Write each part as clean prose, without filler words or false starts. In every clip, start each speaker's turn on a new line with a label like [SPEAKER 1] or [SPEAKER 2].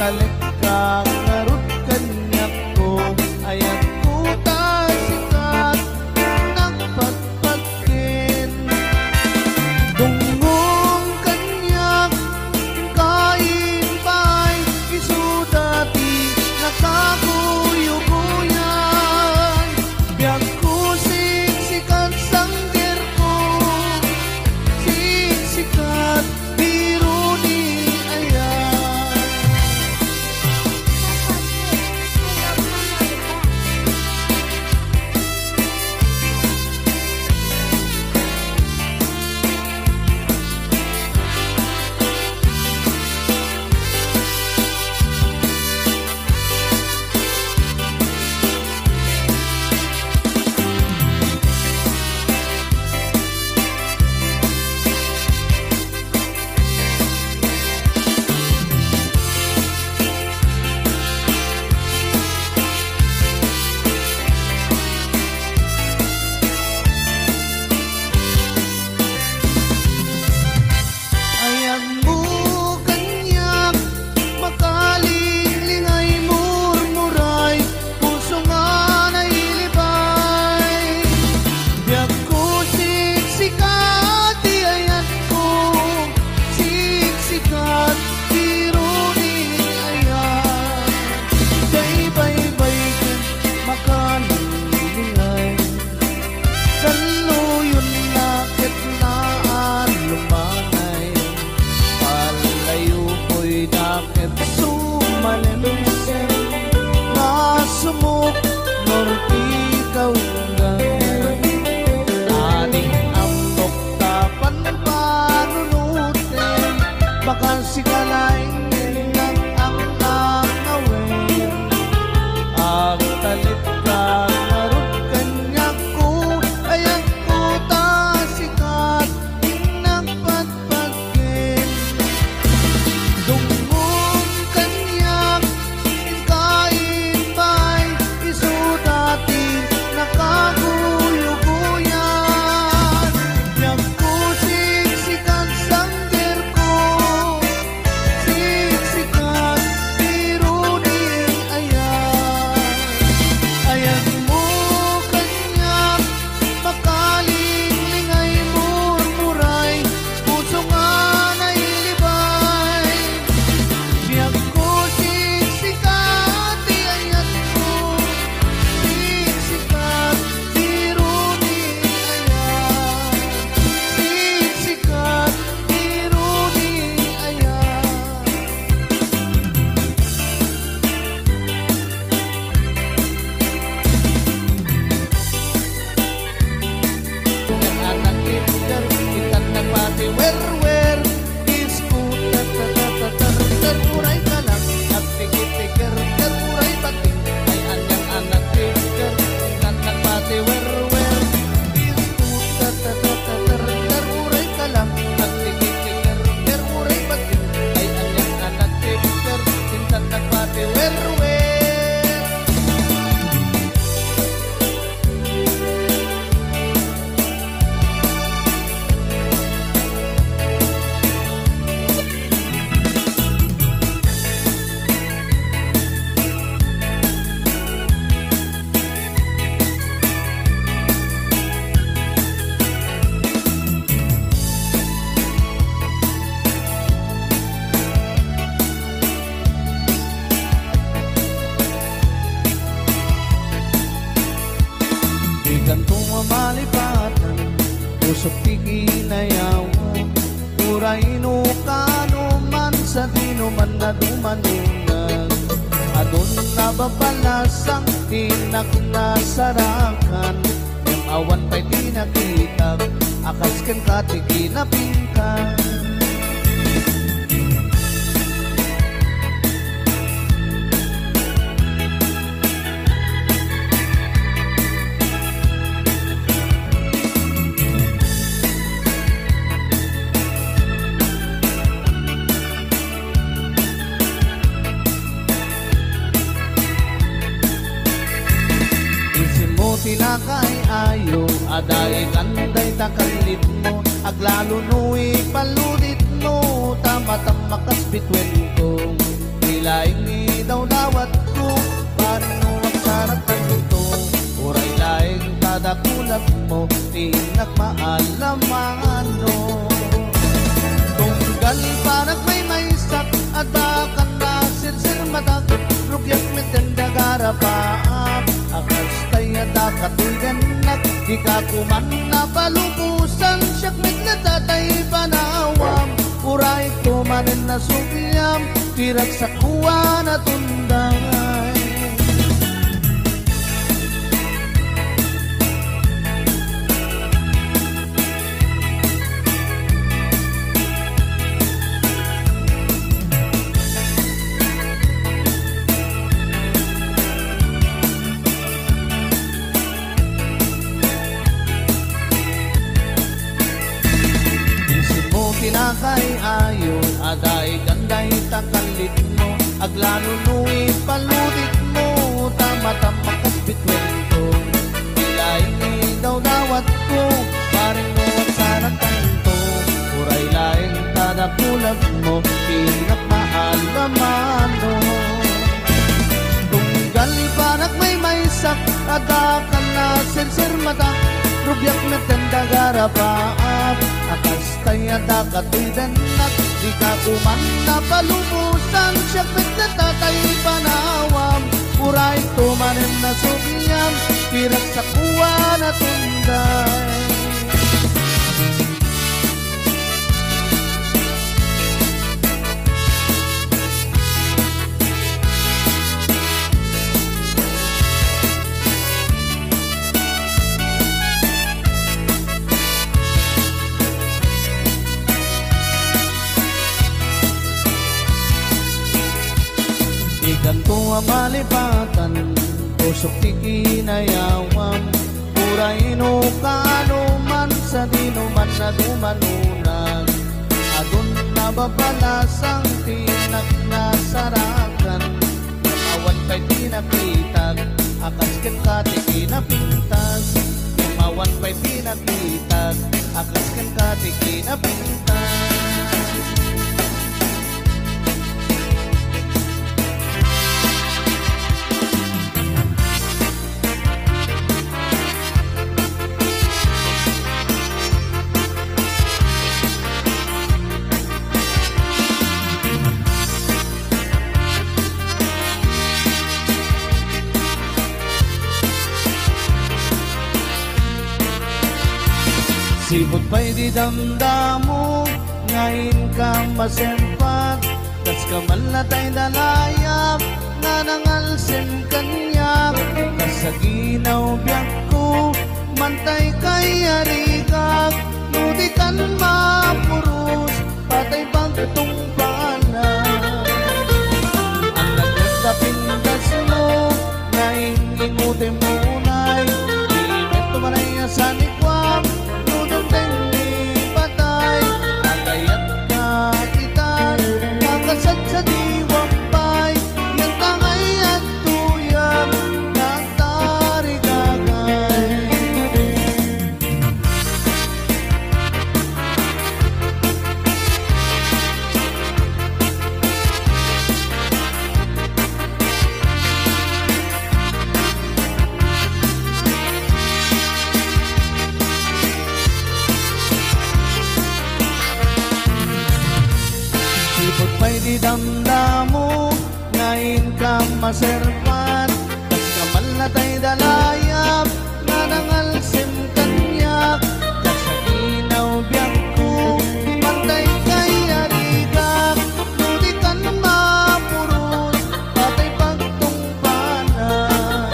[SPEAKER 1] talit kang narut kanyak ko, ayan ko sikat nagpagpagkin. Dungong kanyak kain pa'y isudati nakakuyuguyan. Biyak ko siksikat sangger ko, siksikat biro ni ayan. Ayan mo kanyak makalilingay murmuray, puso nga nailibay. Biyak ko siksikat, di ayan ko siksikat biro ni ayan. Kay baybay ken makalilingay, kaluyon na kitnaan lumanay. Palayo ko'y dakit sumalimsin, nasumok norti kaugan. Aning amok tapan panunutin, bakal sikalaing nilang ang angawin. Ang talit kang narut kanyak ko, ayan ko sikat nagpagpagkin. Dungong kanyak kain pa'y isudati nakaguyuguyan. Biyak ko siksikat sangger ko, siksikat biro ni ayan. Ayan mo kanyak makalilingay murmuray, puso nga nailibay. Biyak ko siksikat, di ayan ko siksikat biro ni ayan. Siksikat biro ni ayan. Anak kinder, kita nagpati wer-wer, isku teruray ka lang, at tigit-tigir, teruray pati. Ay anyang anak kinder, kita nagpati wer-wer, isku teruray ka lang, at tigit-tigir, teruray pati. Ay anyang anak kinder, kita nagpati wer-wer. Di kantong mamalipatan, usok tikinayawan, uraino kanuman sa dinuman na dumanunan. Adun na babalasang tinak na sarakan, yung awan pa'y di nakita, akas ken katikinapingkan. Tinakay ayo, aday kanday takalit mo, aglalo nu'y paludit mo, tama-tamakas bitwen ko, Ilaing ni daw dawat ko paring nuwag saratan ito. Uray laing tadakulag mo tinak maalamano. Tunggal parang may sak at bakan na sirsir matak. Rugyak mitenda garapaap akas tayo dakatugan nak. Di ka kuman na palubusan siyak mitnatatay panawam. Uray kumanin na sukyam tirak sa kuwa na tunday. Tinakay ayon, aday ganday takalit mo. Aglanunuwi paludik mo, tama-tamakas bitwento. Ilaing ni daw dawat ko, paring mo at sarang tanto. Uray laing tadakulag mo, pinak maalamano. Tunggal panak may sak, adakan na sirsir mata. Rugyak na tenda garapaap akas tayo dakatoy danak. Di ka kuman na palumusan siyak mitnatatay panawam. Uray tumanin na subyam tirak sa kuwa na tunday. Ganto ang malipatan, pusok tikinayawam. Uray no kaano man sa dinuman na dumanunan. Adun na babalasang tinak na sarakan. Awan pa'y pinakitag, akas ken kati kinapintas. Awan pa'y pinakitag, akas ken kati kinapintas. Sibot pa'y di damdamo, ngayon kang masempat. Tas kamal na ta'y dalayap, nga nangalsim kanyak. Tas sa ginaw biyak ko, mantay kay arigag. Nudikan mapurus, patay pagtong panan. Ang nagkatapin gas mo, ngayon ingutin mo unay. Imet tumanay sa nikwam, sa diwampay, yang tangay at tuyang nagtarigagay. Sipot pa'y di damdamo, ngayon kang maserpan. Tas kamal na ta'y dalayap, nga nangalsim kanyak. Tas sa ginaw biyak ko, mantay kay arigak. Nudikan mapurus, patay pagtungpanan.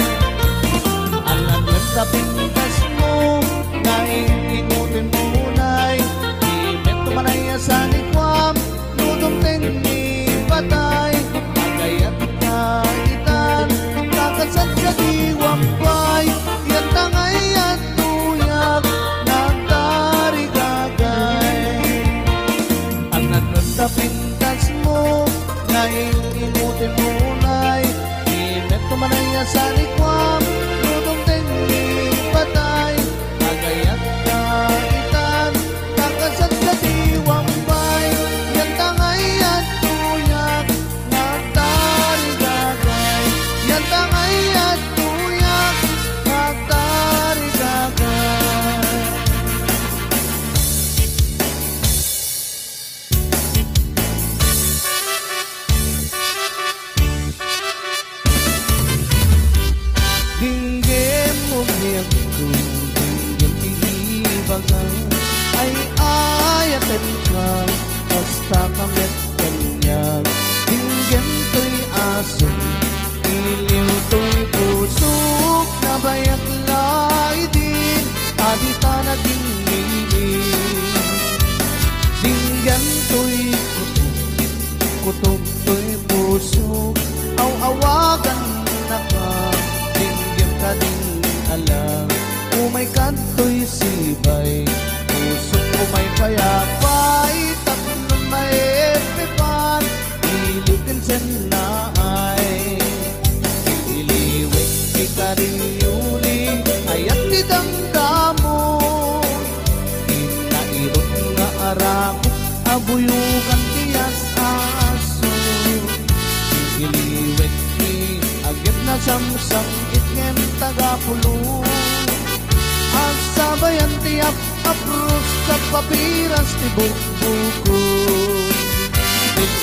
[SPEAKER 1] Alam yun sa pintas mo, ngayon ikutin mo unay. Imet tumanay sa nikwam, ni patay, agayat kaitan, kakasad sa diwampay. bagan ay ayaten ka basta kamit kanyang dinggem to'y aso iliw to'y pusok na bayat lai din adita na dinggilin dinggem to'y kutob to'y pusok aw-awagan na ka dinggem ka din alam umay kanto'y sibay pusok umay payapay tatlong may epipan ilitin senay iliwek ikariyuli ayat didamdamo inairot nga arako abuyukan tiyas aso iliwek agit na samsam itngem tagapulo ang sabayan tiap apros sa papiras ti buko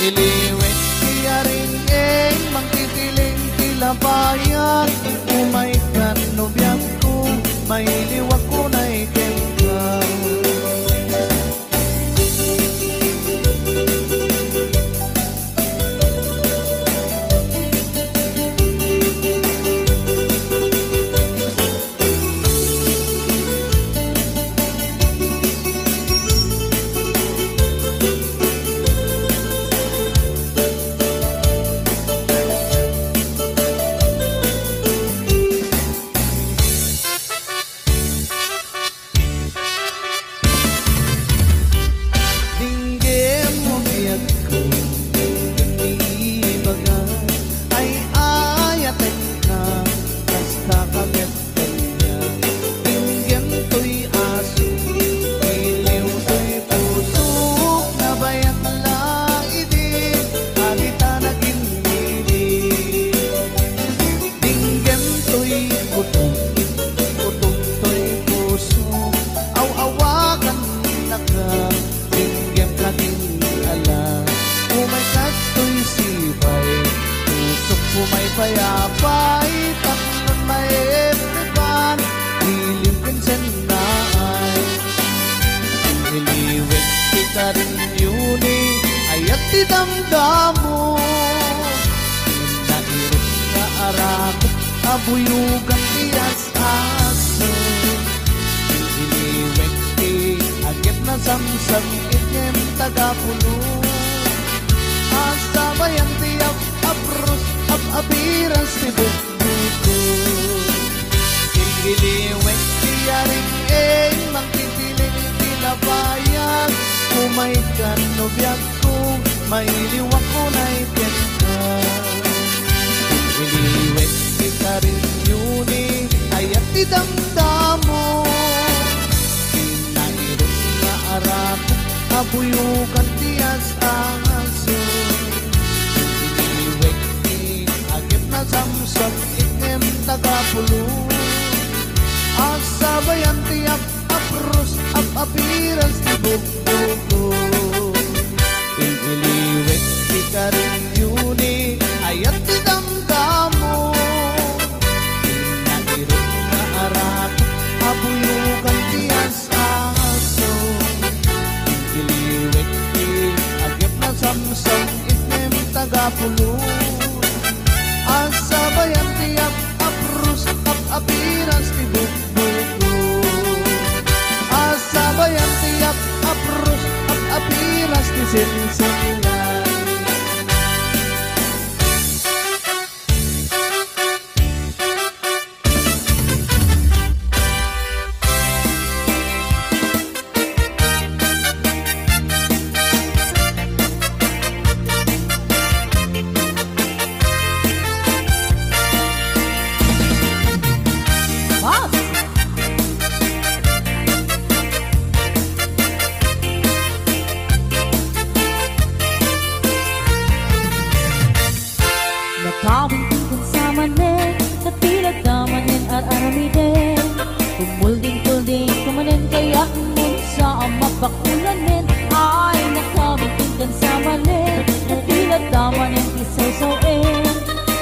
[SPEAKER 1] iliwek tiyaring eng mangtitiling tilabayan umay kanubyak ko may liwak ko na ikengkang payapay tatlong may epipan ilimkin senay iliwek ikarin yuni ayat didamdamo inairot na arako abuyugan tiyas aso iliwek agit na samsam itngem tagapulo asabayan tiyak apros apiras ti buko iliwek tiyaring eng mangtitiling tilabayan umay kanubyak ko may liwak ko na ikenta iliwek ikarin yuni ayat idamdamo inairot na arako abuyukan tiyas aso samsam itngem tagapulo asabayan tiap apros apiras ti buko iliwek ikarin yuni ayat didamdamo inairot na arako abuyukan tiyas aso iliwek agip na samsam itngem tagapulo asabayan tiap apros apiras ti buko asabayan tiap apros apiras ti sinsinan
[SPEAKER 2] Nakawintin sa manin, napilag tamanin at aramiden. Kumulding-kulding kumanin kaya mun sa mapakulanin. Ay nakawintin sa manin, napilag tamanin isaw-sawin.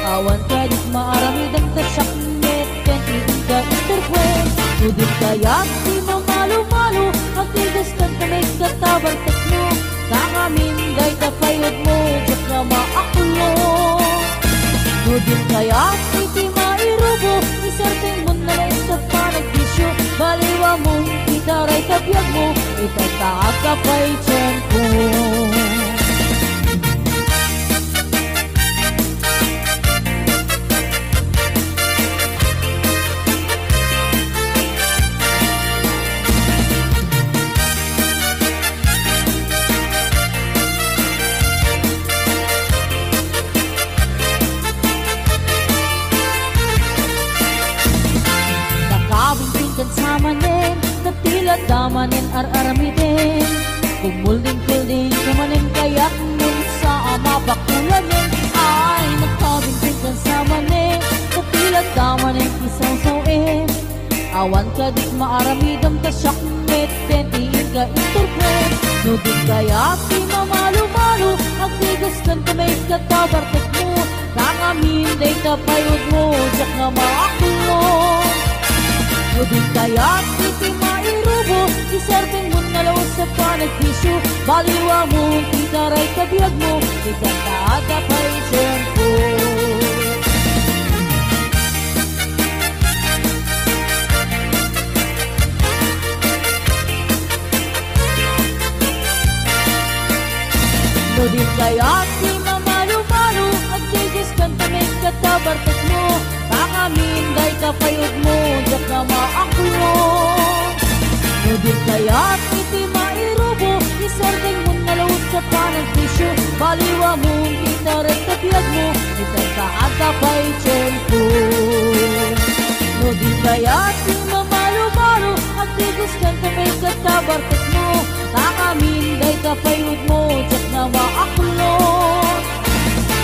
[SPEAKER 2] Awan ka dit maaramidang tasaknit, kaya hindi ka istorkwen. Udin kaya di mo malu-malu biyag mo, itataag ka pa'y tiyempo. Samanin, katilat damanin ar-aramidin, kumulding-kulding kamanin kayak nun sa ama bakulanin, ay nagkabing-bingkan samanin, katilat damanin isaw-sawin, awan ka dik maaramidam kasyak met, tentiin ka iturpet, nudin kaya di mamalo-malo, agtigaskan kamay katabartok mo, nakamin day kapayod mo, jak nga maakulong. Udin kaya't iti mairubo, iserving mo na law sa panagpisyo, baliwa mo, itaray kabiyag mo, itataada pa'y tiyempo. Udin kaya't di mamalo-malo, at tigis kantamit katabartok mo, minday kapayod mo, jak na maakulong. Nudin kaya't iti mairubo, iserdeng mo nalawot sa panagpisyo, baliwa mo, itaray kabiyag mo, itataag ka pa'y tiyempo. Nudin kaya't di mamalo-malo, at tigos kanta may katabartok mo, minday kapayod mo, jak na maakulong.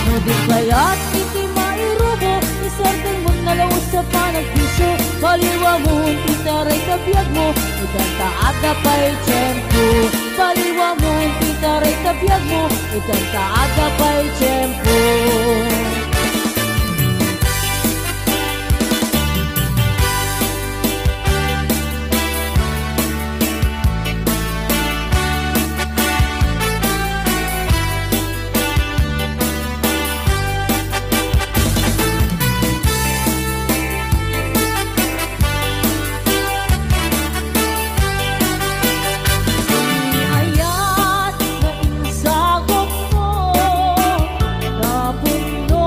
[SPEAKER 2] Nudin kaya't iti mairubo, iserdeng mo nalawas sa panagpisyo, baliwa mo, itaray kabiyag mo, itataag ka pa'y tiyempo. Baliwa mo, itaray kabiyag mo, itataag ka pa'y tiyempo. Ayat na insagop mo, napuno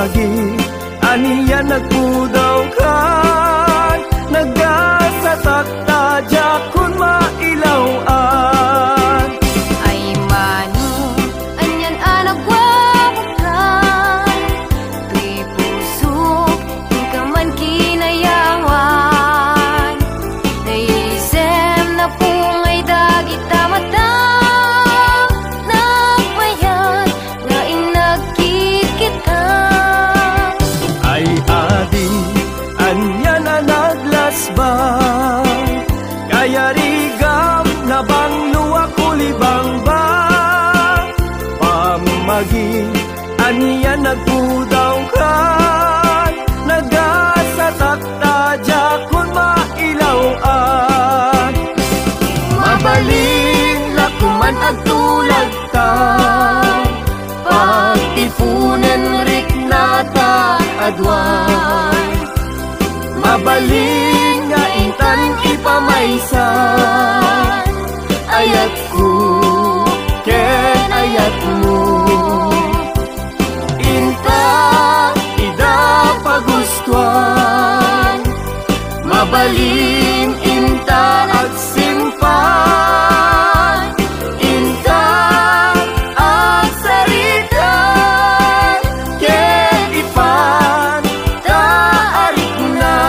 [SPEAKER 3] Pamagi aniya nagpudaw ka, nagasatakta jakun mailawan.
[SPEAKER 4] Ay mano, anyan anagwawakan, tuy puso, yung ka man kinayawan. Naisem na pungay dagit tamatang, nagmayan, nga inagkikita.
[SPEAKER 3] Ay adi, anya na naglasbang, kaya rigam na bang luwa kulibang ba? Pamagi, anya nagpudaw ka, nagasatakta jakun mailawan. Mabalin lakuman agtulag ta, pagtipunan rik nata adwan. Mabalin nga intan ipamaysan, ayat ko ken ayat mo. Inta ida pagustuhan, mabalin inta agsimpan. Inta agsarita ken ipan taarik na.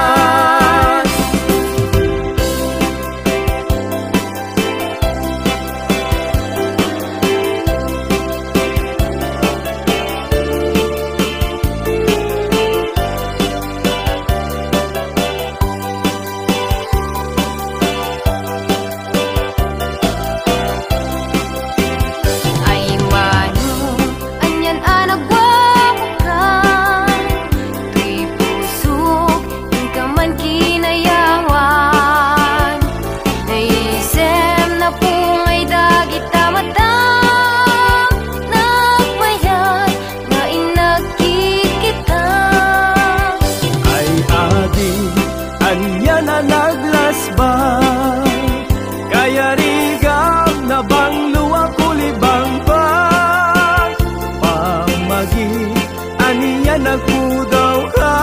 [SPEAKER 4] Ay mano, anyan anagwawakan, tuy puso, yung ka man kinayawan. Naisem na pungay dagit tamatang, nagmayan, nga inagkikita.
[SPEAKER 3] Ay adi, anya na naglasbang, kaya rigam na bang luwa kulibang ba? Pamagi, aniya nagpudaw ka,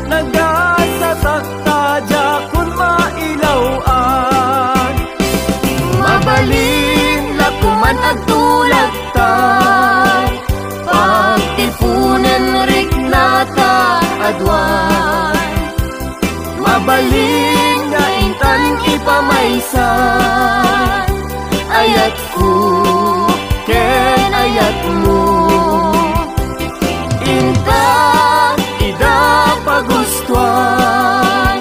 [SPEAKER 3] nagasatakta jakun mailawan. Mabalin lakuman agtulag ta, pagtipunan rik nata adwan. Mabalin nga intan ipamaysan, ayat ko ken ayat mo. Inta ida pagustuhan,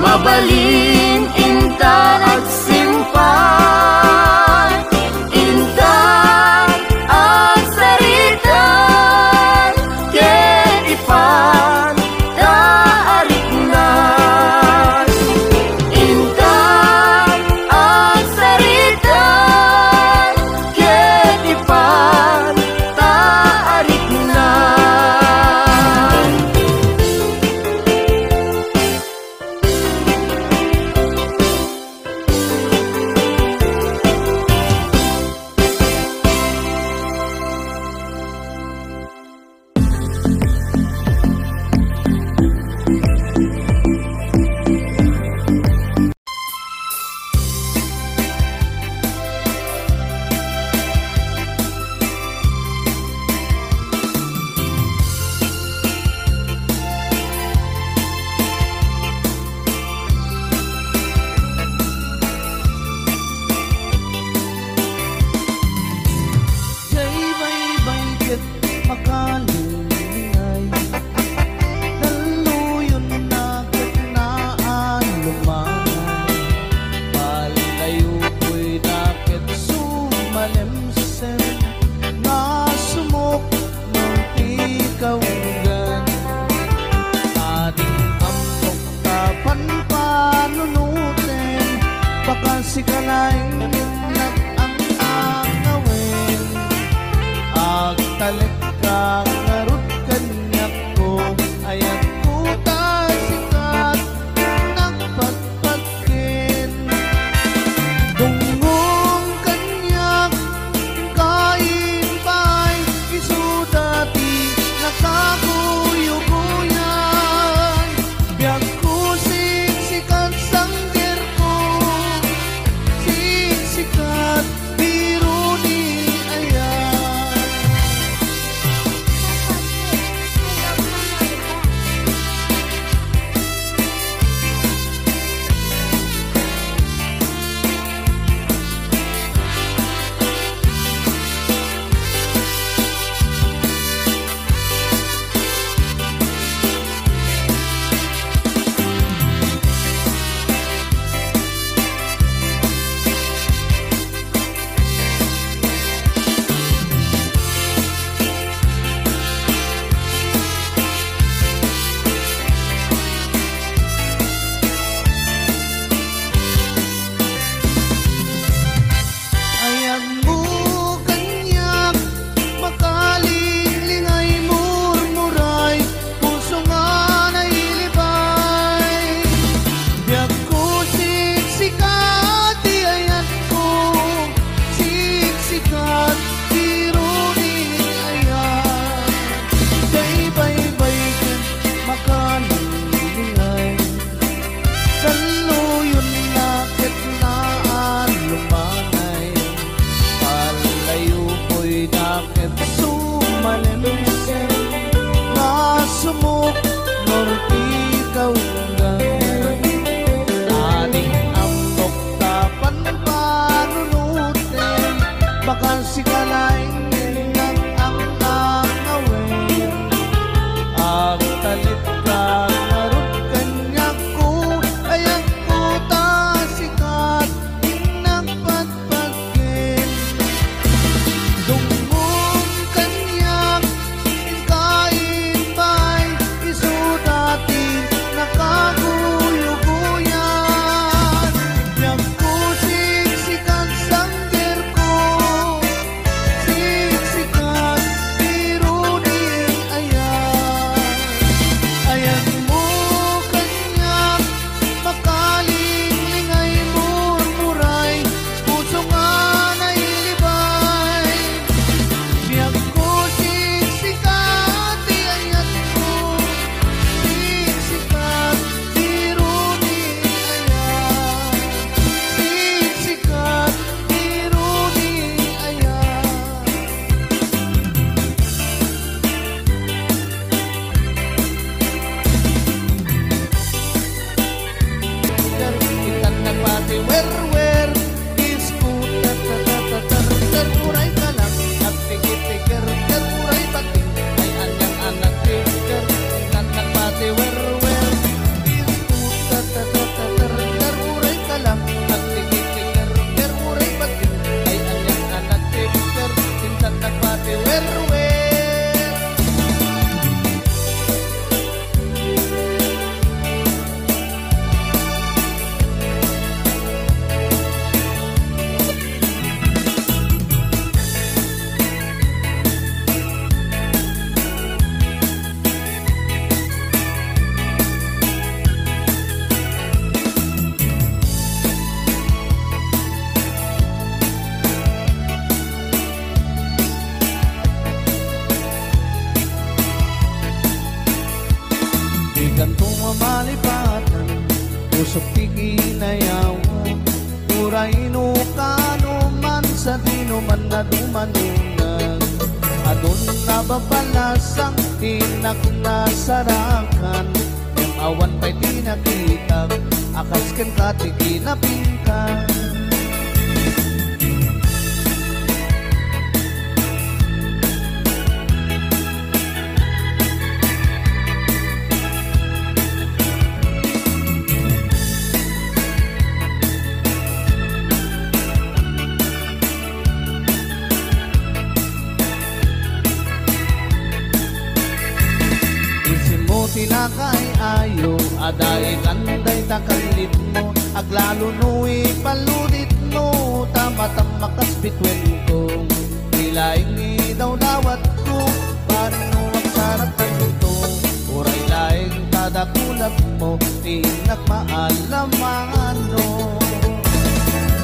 [SPEAKER 3] mabalin inta agsimpan. Inta agsarita ken ipan taarik na. Inta agsarita ken ipan taarik na.
[SPEAKER 1] Jay bay ket makalingay, daluyon na ket naan lumanay. Palayo ko'y na ket sumalemsem, nasumok ng ikawgan. Ating ampok tapan panunutin, baka sikalay nag-ang-angawin. Agtalik ka ngarut kanyak ko, ayat ko tasikat nagpagpagkin. Dungong kanyak kain ba'y isudati, siksikat di ayan ko, siksikat di runing ayan. Kay baybay ken makanilingay, saluyon na ketnaan lumanay, palayo ko'y nakit sumalimisen, nasumok norti kaugan, aning amok tapan panunutin, bakal si kalaing nilang ang angawin, ang talit ka narot kanya ko, ayak ko tasikat inang patpagin, dungong kanyak kain ba'y isudati nakaguyuguyan, yang ko siksikan sangger ko, siksikan iruning ayan, ayan mo kanyak makalingling ay murmuray, puso nga nailibay, yang ko siksikat di ayan ko, siksikat iruning ayan, siksikat iruning ayan. Itan nagpati wer-wer, iskutat tar uray ka lang, at tigit-tigir uray bating, ay anyang anak tigir. Itan nagpati wer-wer, iskutat tar uray ka lang, at tigit-tigir uray bating, ay anyang anak tigir. Itan nagpati wer-wer. Di gantong mamalipatan, usap ti kinayawan, uraino kano man sa dino man na dumanungan, adun na babalasang tinak nasarakan, yung awan pa'y tinakita, akas ken kati kinapingkan. Isin mo tinakay ayo, aday kanday takalit mo, aglalo nu'i paludit mo, tamatam makas bitwen ko, nilaing ni daw dawat ko, paring nuwag saratan ito, uray laing tadakulap mo, tinak maalaman no.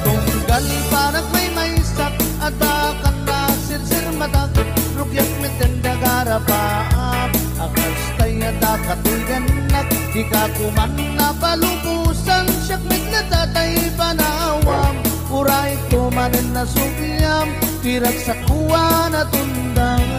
[SPEAKER 1] Tunggal parang may maysak, adakan na sirsir matak, rugyak mitenda garapaap, akas tayo dakatugan nak, di ka kuman na palupusan, siyak mit na tatay panawam, uray kumanin na sukyam, tirak sa kuwa na tunday.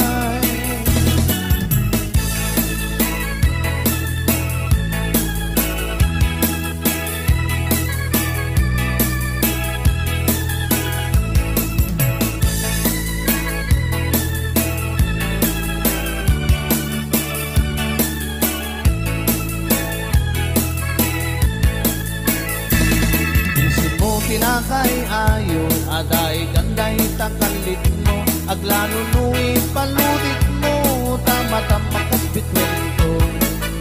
[SPEAKER 1] Tinakay ayo, aday ganday takalit mo, aglano nu'i paludit mo, tamatam makas bitwen ko,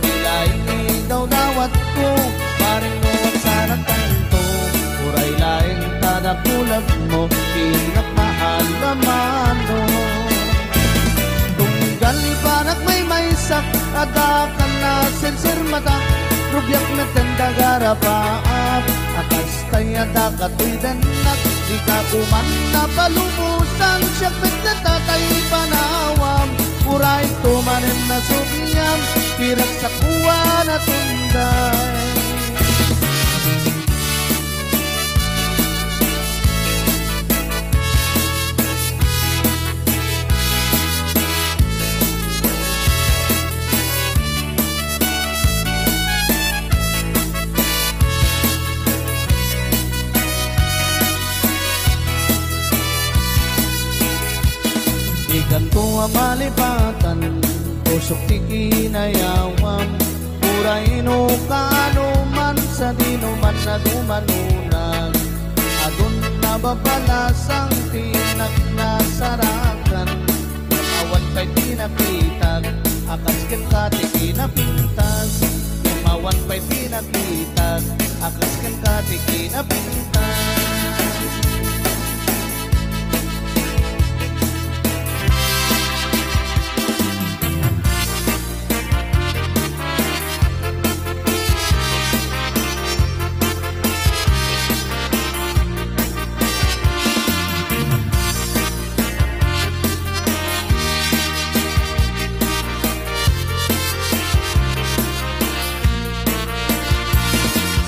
[SPEAKER 1] nilaing ni daw dawat ko, paring mo at saratan to, uray laing tadakulag mo, tinak maalaman no. Tunggal panak may maysak, adakan na sirsir mata, rugyak na tenda garapaap, akas tayo yada kato'y danak, di ka kuman na palumusan, siya pit na tatay panawam, uray tumanin na subyam, pirak sa kuwa na tunday.
[SPEAKER 3] Ganto ang malipatan, pusok tikinayawam, Puraino kanuman sa dinuman na dumanunan, adun na babalasang tinak na sarakan, awan pa'y pinakitag, akas ken kati kinapintas, awan pa'y pinakitag, akas ken kati kinapintas.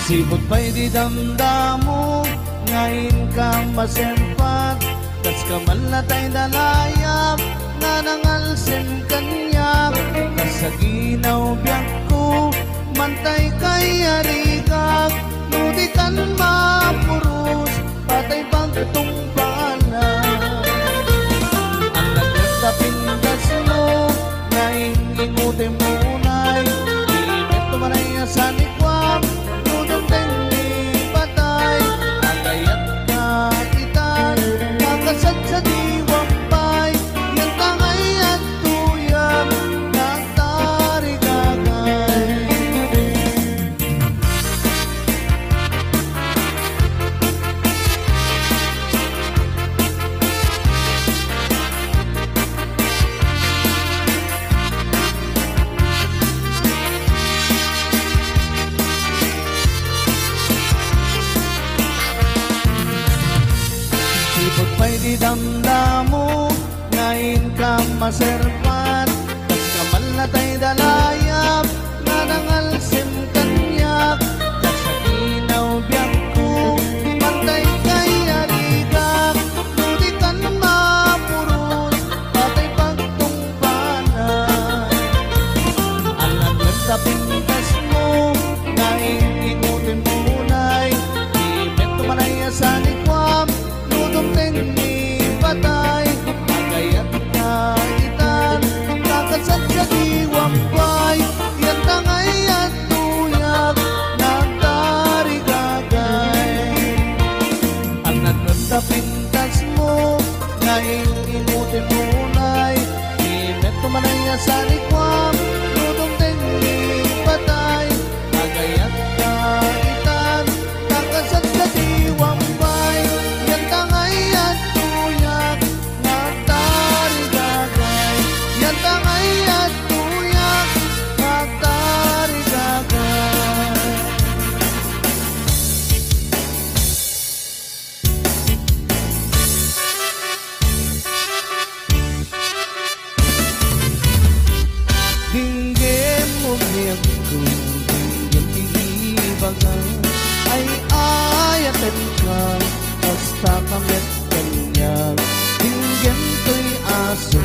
[SPEAKER 3] Sibot pa'y di damdamo, ngayon kang masempat, tas kamal na ta'y dalayap, nga nangalsin kanyak, tas sa ginaw biyak ko, mantay kay arikak, nudikan mapurus, patay pagtumpana. Ang nagkapindas mo, ngayon imuti munay, init tumanay sa nikwam, sa diwampay, yang tangay at tuyang nagtarigagay. Sipot pa'y di damdamo, ngayon kang maserpat, tas kamal na ta'y dalayap, nga nangalsim kanyak, tas sa ginaw biyak ko, pantay kay arigak, nudikan mapurus, patay pagtungpanan. Ang nagtapintas mo, ngayon ikutin munay, ibet tumanay sa likwam, ni patay, agayat na itan, kakasat sa diwampay, yan tangay at tuyag, nagtarigagay. Ang nagtapintas mo, ngayon imuti munay, imet tumanay sa likwam, nudong ni patay, agayat na itan, kakasat sa diwampay, yan tangay at tuyag, nagtarigagay. Yan tangay at tuyag, nagtarigagay. Dinggem mo biyag ko, dinggem iibagan, ay ayatin ka, basta kamit kanyang. Dinggem to'y aso,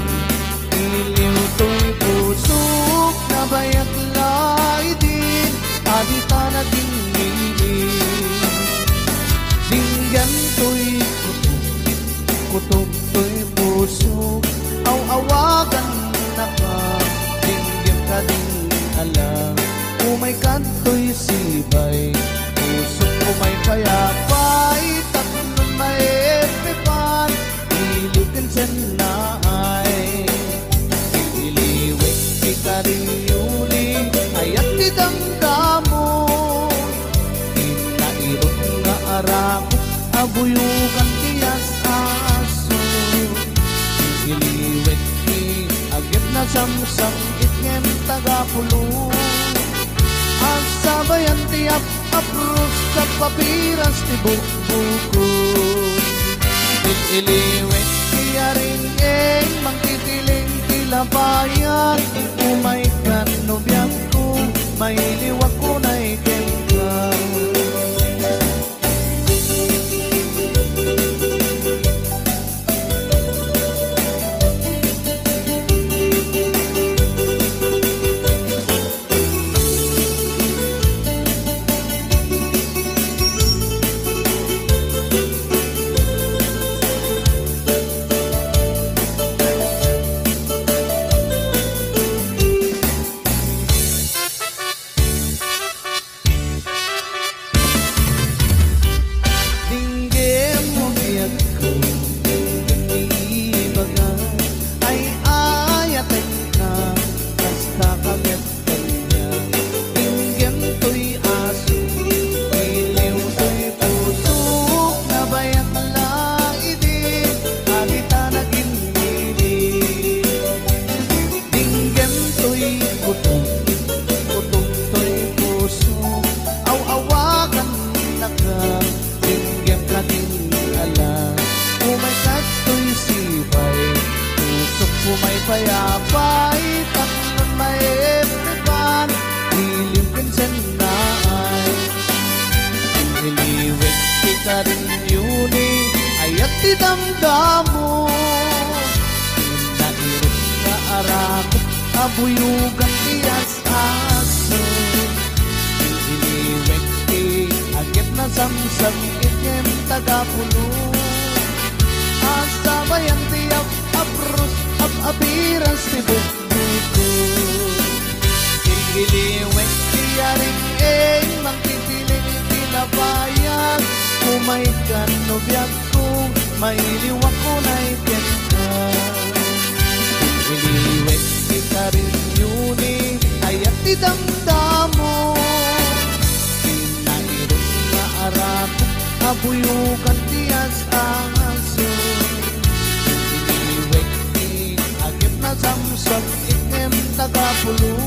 [SPEAKER 3] iliw to'y pusok, nabayat lai din, adita na dinggilin. Dinggem to'y kutok to'y pusok, aw-awagan na ka, dinggem ka din alam, umay kanto'y sibay, pusok umay payapay, tatlong may epipan, iliwin sen na ay, iliwin ikariyuli, ayat di damdamo, inairot nga arako, abuyukan tiyas aso, iliwin agit na samsam, itngem tagapulo, ang sabayan tiyap
[SPEAKER 1] apros sa papiras ti bukbukod. Iliwek tiya rin mangtitiling tilabayan. Umay ka nobyan ko, may liwak ko na ikengkar. Payapay, tangan may epipan, hilim kinsen na ay. Iliwek kita rin yuni, ayat tidamdamo. Inairot na arakot, abuyugan tiyas aso. Iliwek ti, agit na samsam, inyem tagapulo. Asa bayan tiyak, apros, apiras ti bukbukod. Iliwek tiya rin mangtipiling tilabayan. Umay ka nobyan ko, may liwak ko na ikengkar. Iliwek kita rin yuni, ayat tidamdamo. Inairot na arakot, abuyugan tiyas aso. Samsam iknem tagapulo.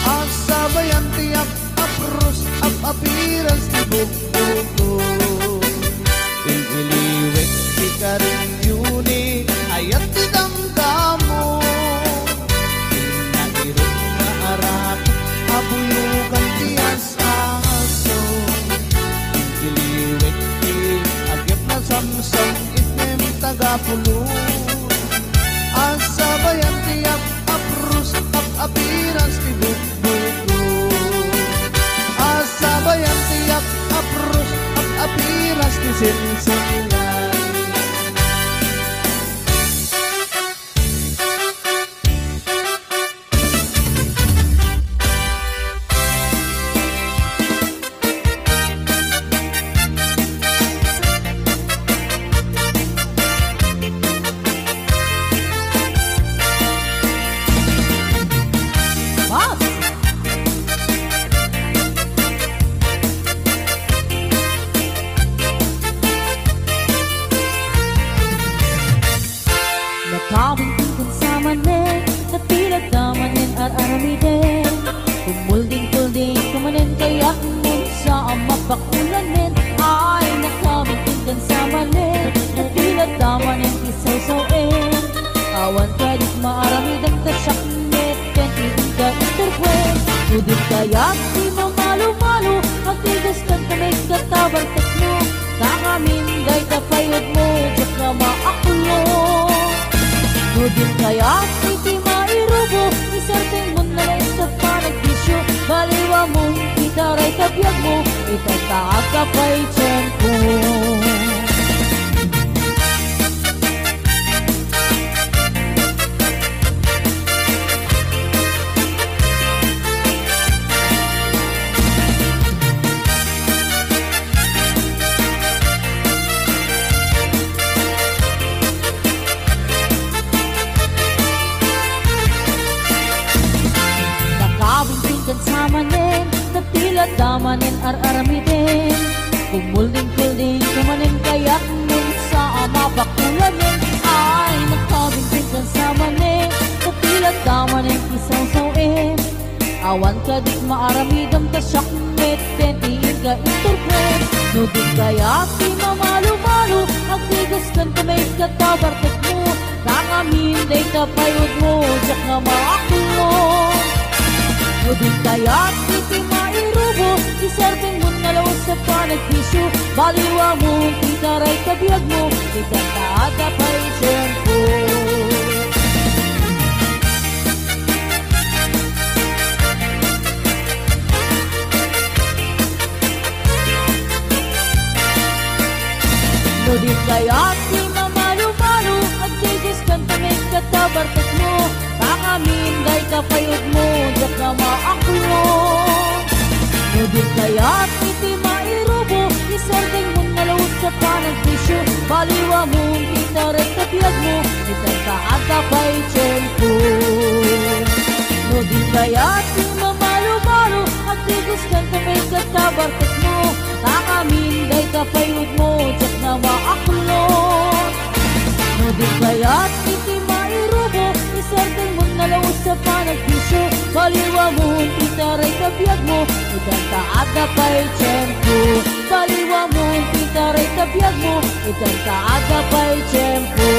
[SPEAKER 1] Asa bayan tiyak apros apiras ti bukbukod. Iliwek tika rin yuni, ayat tidamdamo. Inairot na arak, abuyugan tiyas aso. Iliwek ti agip na samsam iknem tagapulo. Asa bayan tiyak apros apiras ti bukbukod. Asa bayan tiyak apros apiras ti sinsinan.
[SPEAKER 2] Nakawin sa manin, napilag damanin at aramiden. Kumulding-kulding kumanin kaya nun sa mapakulanin. Ay nakawin sa manin, napilag damanin isaw-sawin. Awan ka dit maaramidang tasyaknit, kantitin ka istorkwen. Udin kaya di mamalo-malo, magtigas kang kamay katabartak mo. Kakamin day tapayod mo, jak na maakulo. Udin kaya iti mairubo, isarting mo na lang sa panagbisyo. Baliwa mong itaray kabiyag mo, itataag ka pa'y tiyan ko. Damanin ar-aramidin, kumulding-kulding kumanin kayak nun sa mapakulanin. Ay nakabingkit sa manin, kapilat damanin isaw-sawin. Awan ka gadik maaramidam kasyak met tentihin ka interpret. No di kaya ti mamalu-malu agtigas kan kamay katabartek mo. Nangamin day kapayod mo jak nga maakulong. No di kaya ti mairubo isarting mo nalawas sa panagpisyo. Baliwa mo titaray kabiyag mo ikataada pa'y tiyempo. No di kaya ti mamalu-malu agtigis kan tamig katabartek mo. Pangamin day kapayod mo jak na maakulong. No di kaya ti mairubo isarding mo nalawot sa panagpisyo. Baliwa mo titaray kabiyag mo ikataada pa'y tiyempo. No di kaya ti mamalu-malu agtigis kan tamig katabartek mo. Pangamin day kapayod mo jak na maakulong. No di kaya ti mairubo isarding mo nalawas sa panagpisyo. Baliwa mo titaray kabiyag mo ikataada pa'y tiyempo. Baliwa mo titaray kabiyag mo ikataada pa'y tiyempo.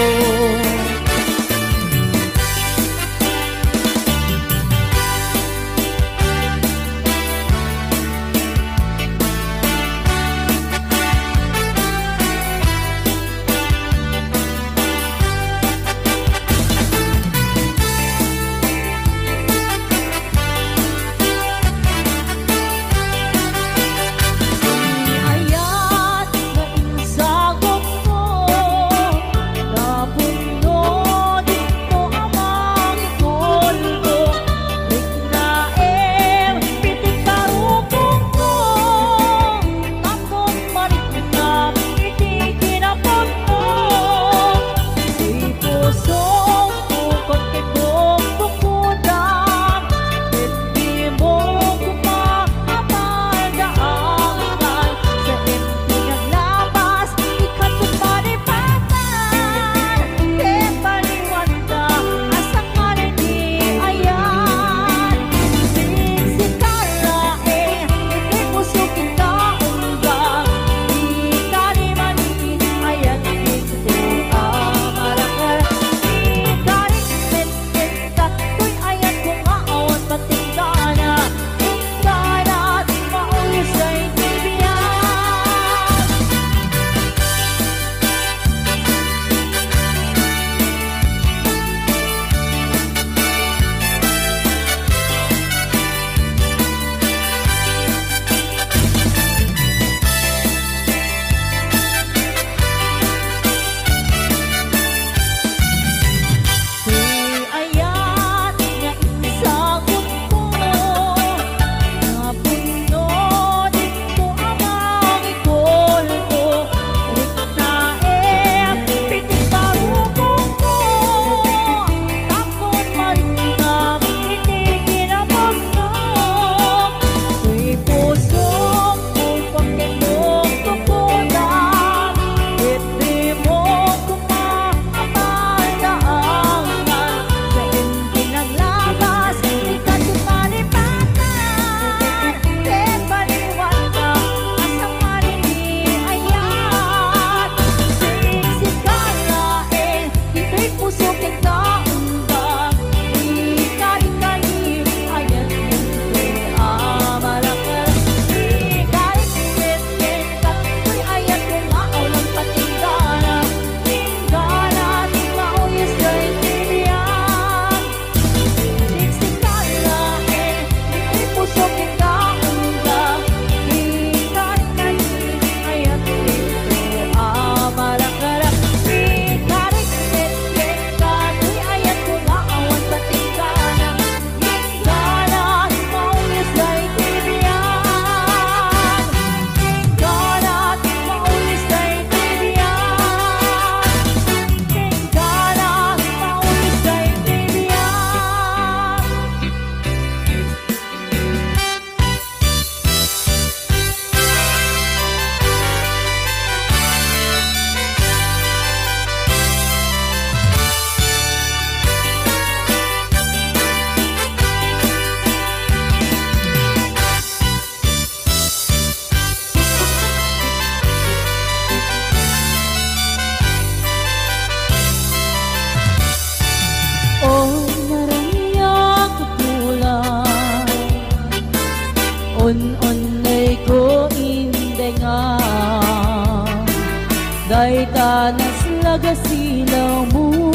[SPEAKER 2] Kay tanas lagasilaw mo,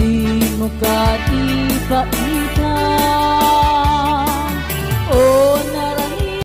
[SPEAKER 2] di mo ka ipaita.